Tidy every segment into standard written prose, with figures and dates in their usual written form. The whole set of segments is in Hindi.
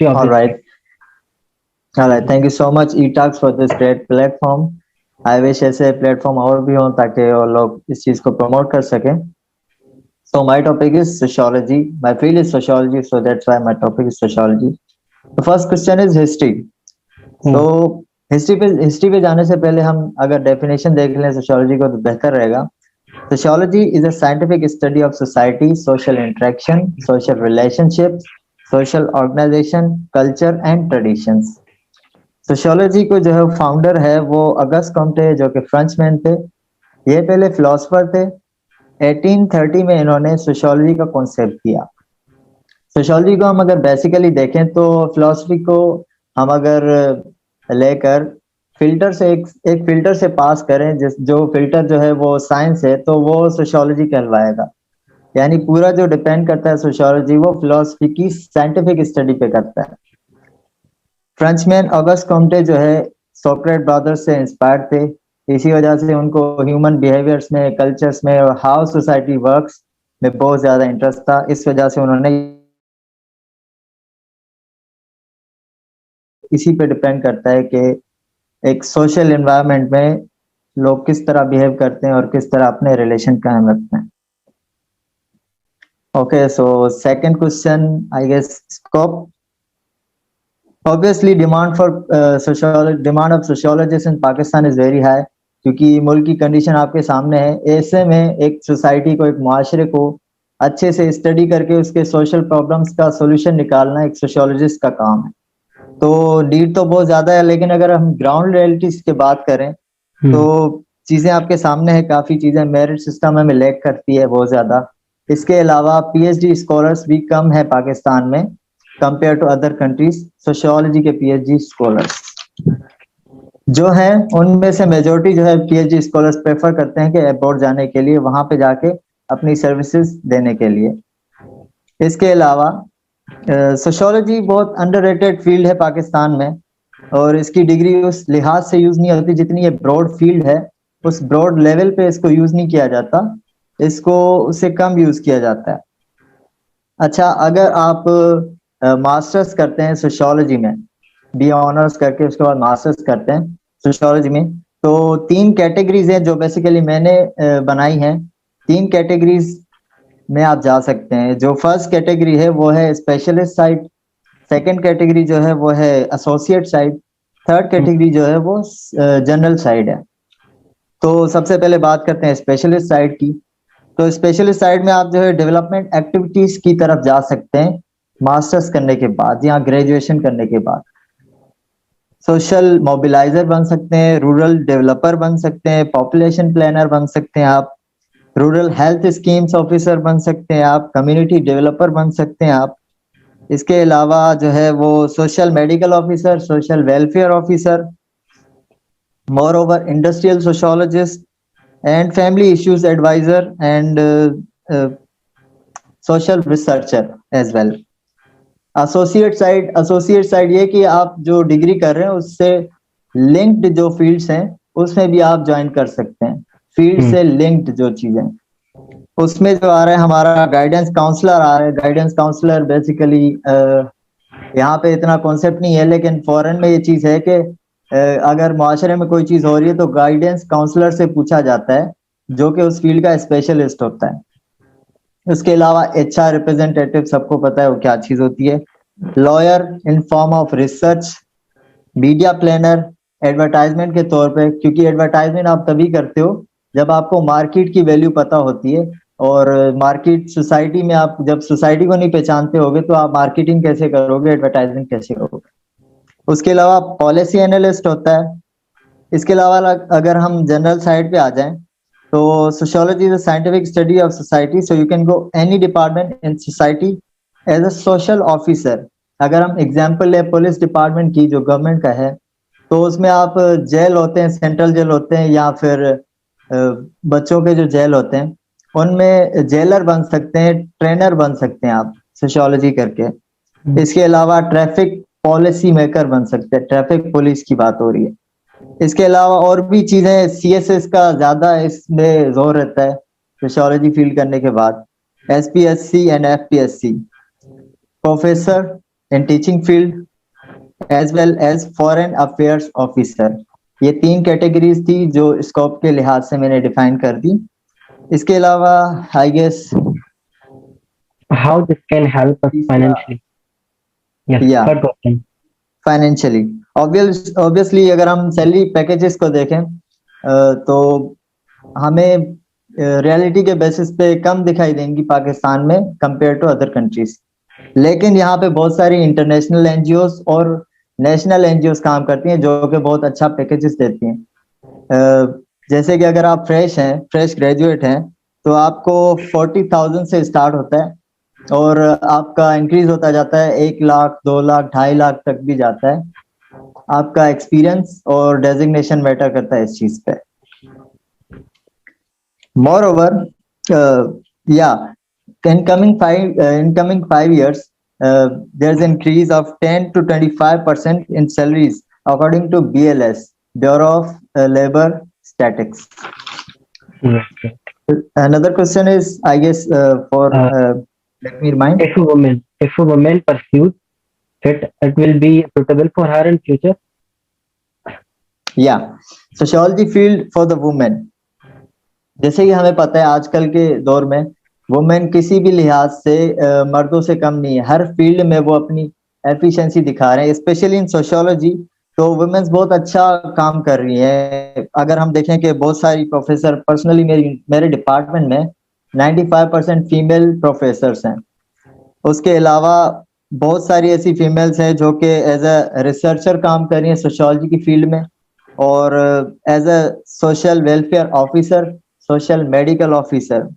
All right. All right. Thank you so much, eTalks, for this great platform. I wish ऐसे प्लेटफॉर्म और भी हों ताकि और लोग इस चीज को प्रमोट कर सकें. So my topic is sociology. My field is sociology, so that's why my topic is sociology. The first question is history. So history पे जाने से पहले हम अगर डेफिनेशन देख लें सोशियोलॉजी को तो बेहतर रहेगा. Sociology is a scientific study of society, social interaction, social relationships, social organization, culture and traditions. Sociology को जो है फाउंडर है वो अगस्त कॉम्टे, जो कि फ्रेंचमैन थे. ये पहले फिलोसफर थे. 1830 में इन्होंने सोशियोलॉजी का कॉन्सेप्ट किया. सोशियोलॉजी को हम अगर बेसिकली देखें तो फिलोसफी को हम अगर लेकर फिल्टर से एक फिल्टर से पास करें, जो फिल्टर जो है वो साइंस है, तो वो सोशियोलॉजी कहलवाएगा. यानी पूरा जो डिपेंड करता है सोशियोलॉजी वो फिलोसफी की साइंटिफिक स्टडी पे करता है. फ्रेंचमैन ऑगस्ट कॉम्टे जो है सोक्रेट ब्रदर्स से इंस्पायर्ड थे. इसी वजह से उनको ह्यूमन बिहेवियर्स में, कल्चर्स में और हाउ सोसाइटी वर्क्स में बहुत ज्यादा इंटरेस्ट था. इस वजह से उन्होंने इसी पे डिपेंड करता है कि एक सोशल एनवायरनमेंट में लोग किस तरह बिहेव करते हैं और किस तरह अपने रिलेशन कायम रखते हैं. Okay, so second question, I guess scope. Obviously, demand of sociologists in Pakistan is very high, क्योंकि मुल्क की कंडीशन आपके सामने है. ऐसे में एक सोसाइटी को, एक मुआशरे को अच्छे से स्टडी करके उसके सोशल प्रॉब्लम्स का सोल्यूशन निकालना एक सोशियोलॉजिस्ट का काम है. तो नीड तो बहुत ज्यादा है, लेकिन अगर हम ग्राउंड रियलिटीज की बात करें तो चीजें आपके सामने है. काफी चीजें, मेरिट सिस्टम हमें लैक करती है बहुत ज्यादा. इसके अलावा पीएचडी स्कॉलर्स भी कम है पाकिस्तान में compare to other countries. Sociology के पीएचडी स्कॉलर्स जो हैं उनमें से मेजोरिटी जो है पीएचडी स्कॉलर्स प्रेफर करते हैं कि अब्रॉड जाने के लिए, वहां पे जाके अपनी सर्विसेज देने के लिए. इसके अलावा सोशियोलॉजी बहुत अंडररेटेड फील्ड है पाकिस्तान में, और इसकी डिग्री उस लिहाज से यूज नहीं होती जितनी ये ब्रॉड फील्ड है. उस ब्रॉड लेवल पे इसको यूज नहीं किया जाता, इसको उससे कम यूज किया जाता है. अच्छा, अगर आप मास्टर्स करते हैं सोशियोलॉजी में, बी ऑनर्स करके उसके बाद मास्टर्स करते हैं सोशियोलॉजी में, तो 3 कैटेगरीज हैं जो बेसिकली मैंने बनाई हैं. 3 कैटेगरीज में आप जा सकते हैं. जो फर्स्ट कैटेगरी है वो है स्पेशलिस्ट साइड, सेकंड कैटेगरी जो है वो है एसोसिएट साइड, थर्ड कैटेगरी जो है वो जनरल साइड है. तो सबसे पहले बात करते हैं स्पेशलिस्ट साइड की. तो स्पेशलिस्ट साइड में आप जो है डेवलपमेंट एक्टिविटीज की तरफ जा सकते हैं मास्टर्स करने के बाद या ग्रेजुएशन करने के बाद. सोशल मोबिलाइजर बन सकते हैं, रूरल डेवलपर बन सकते हैं, पॉपुलेशन प्लानर बन सकते हैं आप, रूरल हेल्थ स्कीम्स ऑफिसर बन सकते हैं आप, कम्युनिटी डेवलपर बन सकते हैं आप. इसके अलावा जो है वो social medical officer, social welfare officer, moreover industrial sociologist and family issues advisor and social researcher as well. Associate side ये कि आप जो डिग्री कर रहे हैं उससे लिंक्ड जो फील्ड्स हैं उसमें भी आप ज्वाइन कर सकते हैं. फील्ड से लिंक्ड जो चीजें, उसमें जो आ रहा है हमारा गाइडेंस काउंसलर आ रहा है. गाइडेंस काउंसलर बेसिकली यहाँ पे इतना कॉन्सेप्ट नहीं है, लेकिन फॉरेन में ये चीज है कि अगर मुआशरे में कोई चीज हो रही है तो गाइडेंस काउंसलर से पूछा जाता है, जो कि उस फील्ड का स्पेशलिस्ट होता है. उसके अलावा एचआर रिप्रेजेंटेटिव, सबको पता है वो क्या चीज होती है. Lawyer in form of research, media planner advertisement के तौर पे, क्योंकि एडवर्टाइजमेंट आप तभी करते हो जब आपको मार्केट की वैल्यू पता होती है. और मार्केट सोसाइटी में, आप जब सोसाइटी को नहीं पहचानते होगे तो आप मार्केटिंग कैसे करोगे, एडवर्टाइजमेंट कैसे करोगे. उसके अलावा पॉलिसी एनालिस्ट होता है. इसके अलावा अगर हम जनरल साइड पे आ जाएं तो sociology is a scientific study of society, so you can go any department in society as a social officer. अगर हम एग्जांपल ले पुलिस डिपार्टमेंट की जो गवर्नमेंट का है, तो उसमें आप जेल होते हैं, सेंट्रल जेल होते हैं, या फिर बच्चों के जो जेल होते हैं उनमें जेलर बन सकते हैं, ट्रेनर बन सकते हैं आप सोशियोलॉजी करके. इसके अलावा ट्रैफिक पॉलिसी मेकर बन सकते हैं, ट्रैफिक पुलिस की बात हो रही है. इसके अलावा और भी चीजें, सीएसएस का ज्यादा इसमें जोर रहता है. सोशियोलॉजी फील्ड करने के बाद, SPSC and FPSC, professor in teaching field as well as foreign affairs officer. ये 3 कैटेगरीज थी जो स्कोप के लिहाज से मैंने डिफाइन कर दी। इसके अलावा I guess How this can help us financially? Yes, Yeah. third question. Financially obviously अगर हम सैलरी पैकेजेस को देखें तो हमें रियलिटी के बेसिस पे कम दिखाई देंगी पाकिस्तान में कंपेयर टू अदर कंट्रीज, लेकिन यहाँ पे बहुत सारी इंटरनेशनल एनजीओस और नेशनल एनजीओस काम करती हैं जो कि बहुत अच्छा पैकेजेस देती हैं। जैसे कि अगर आप फ्रेश ग्रेजुएट हैं तो आपको 40,000 से स्टार्ट होता है और आपका इंक्रीज होता जाता है 1 लाख, 2 लाख, 2.5 लाख तक भी जाता है। आपका एक्सपीरियंस और डेजिग्नेशन मैटर करता है इस चीज पे। Moreover in coming 5 years there's increase of 10 to 25% in salaries according to BLS, Bureau of Labor Statistics. Yes. Another question is, I guess, let me remind. If a woman pursues it will be suitable for her in future. Yeah, sociology field for the women. जैसे कि हमें पता है आजकल के दौर में वुमेन किसी भी लिहाज से मर्दों से कम नहीं है, हर फील्ड में वो अपनी एफिशिएंसी दिखा रहे हैं, स्पेशली इन सोशियोलॉजी तो वुमेन्स बहुत अच्छा काम कर रही है। अगर हम देखें कि बहुत सारी प्रोफेसर, पर्सनली मेरे डिपार्टमेंट में 95% फीमेल प्रोफेसर्स हैं। उसके अलावा बहुत सारी ऐसी फीमेल्स हैं जो कि एज अ रिसर्चर काम कर रही हैं सोशियोलॉजी की फील्ड में, और as a social welfare officer, social medical officer.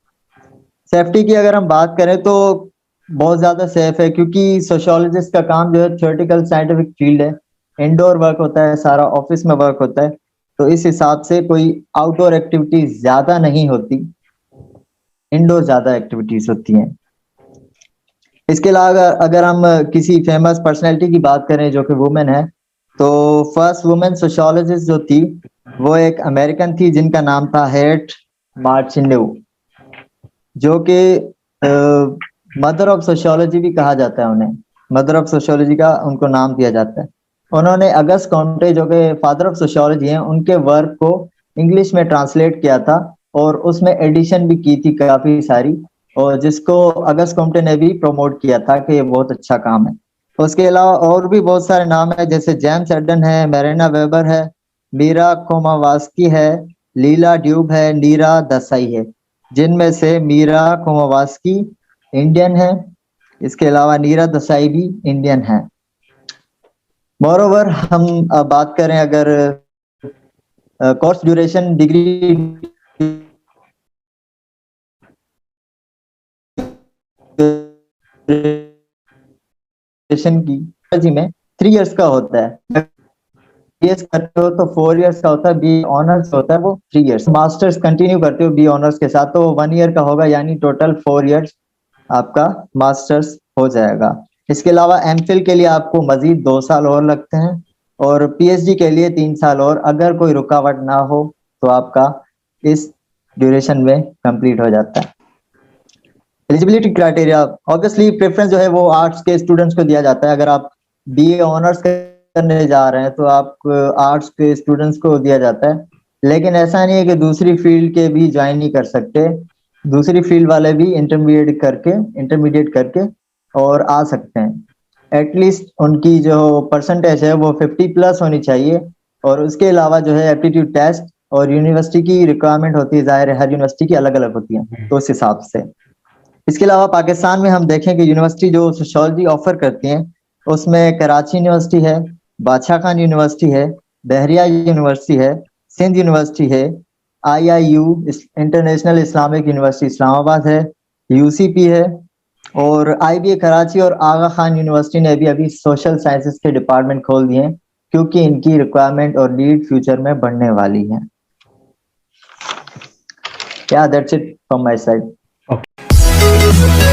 Safety की अगर हम बात करें तो बहुत ज्यादा सेफ है, क्योंकि सोशियोलॉजिस्ट का काम जो है थ्योरेटिकल साइंटिफिक फील्ड है, इंडोर वर्क होता है, सारा ऑफिस में वर्क होता है, तो इस हिसाब से कोई आउटडोर एक्टिविटीज ज्यादा नहीं होती, इंडोर ज्यादा एक्टिविटीज होती हैं। इसके अलावा अगर हम किसी फेमस पर्सनैलिटी की बात करें जो कि वुमेन है, तो फर्स्ट वुमेन सोशियोलॉजिस्ट जो थी वो एक अमेरिकन थी जिनका नाम था हैरेट मार्टिनेउ, जो कि मदर ऑफ सोशियोलॉजी भी कहा जाता है उन्हें, मदर ऑफ सोशियोलॉजी का उनको नाम दिया जाता है। उन्होंने अगस्त कॉम्टे जो कि फादर ऑफ सोशियोलॉजी हैं, उनके वर्क को इंग्लिश में ट्रांसलेट किया था और उसमें एडिशन भी की थी काफी सारी, और जिसको अगस्त कॉम्टे ने भी प्रमोट किया था कि ये बहुत अच्छा काम है। उसके अलावा और भी बहुत सारे नाम है, जैसे जेम्स एडन है, मेरेना वेबर है, मीरा कोमावास्की है, लीला ड्यूब है, नीरा दसाई है, जिनमें से मीरा कोमावास्की इंडियन है, इसके अलावा नीरा दसाई भी इंडियन है। मोरोवर हम बात करें अगर कोर्स ड्यूरेशन डिग्री की में 3 इयर्स का होता है, करते हो तो 4 इयर्स का होता है, बी ऑनर्स होता है वो 3 इयर्स, मास्टर्स कंटिन्यू करते हो बी ऑनर्स के साथ तो 1 ईयर का होगा, यानी टोटल 4 इयर्स आपका मास्टर्स हो जाएगा। इसके अलावा एमफिल के लिए आपको मजीद 2 साल और लगते हैं, और पीएचडी के लिए 3 साल और, अगर कोई रुकावट ना हो तो आपका इस ड्यूरेशन में कंप्लीट हो जाता है। एलिजिबिलिटी क्राइटेरिया, ऑब्वियसली प्रेफरेंस जो है वो आर्ट्स के स्टूडेंट्स को दिया जाता है। अगर आप बीए ऑनर्स करने जा रहे हैं तो आप आर्ट्स के स्टूडेंट्स को दिया जाता है, लेकिन ऐसा नहीं है कि दूसरी फील्ड के भी ज्वाइन नहीं कर सकते, दूसरी फील्ड वाले भी इंटरमीडिएट करके और आ सकते हैं। एटलीस्ट उनकी जो परसेंटेज है वो 50+ होनी चाहिए, और उसके अलावा जो है एप्टीट्यूड टेस्ट और यूनिवर्सिटी की रिक्वायरमेंट होती है, जाहिर है हर यूनिवर्सिटी की अलग अलग होती है, तो उस हिसाब से। इसके अलावा पाकिस्तान में हम देखें कि यूनिवर्सिटी जो सोशियोलॉजी ऑफर करती हैं उसमें कराची यूनिवर्सिटी है, बादशाह खान यूनिवर्सिटी है, बहरिया यूनिवर्सिटी है, सिंध यूनिवर्सिटी है, IIU international Islamic university Islamabad है, UCP है, और IBA कराची और आगा खान यूनिवर्सिटी ने भी अभी सोशल साइंसेस के डिपार्टमेंट खोल दिए हैं, क्योंकि इनकी रिक्वायरमेंट और नीड फ्यूचर में बढ़ने वाली है। Yeah, that's it from my side. Okay.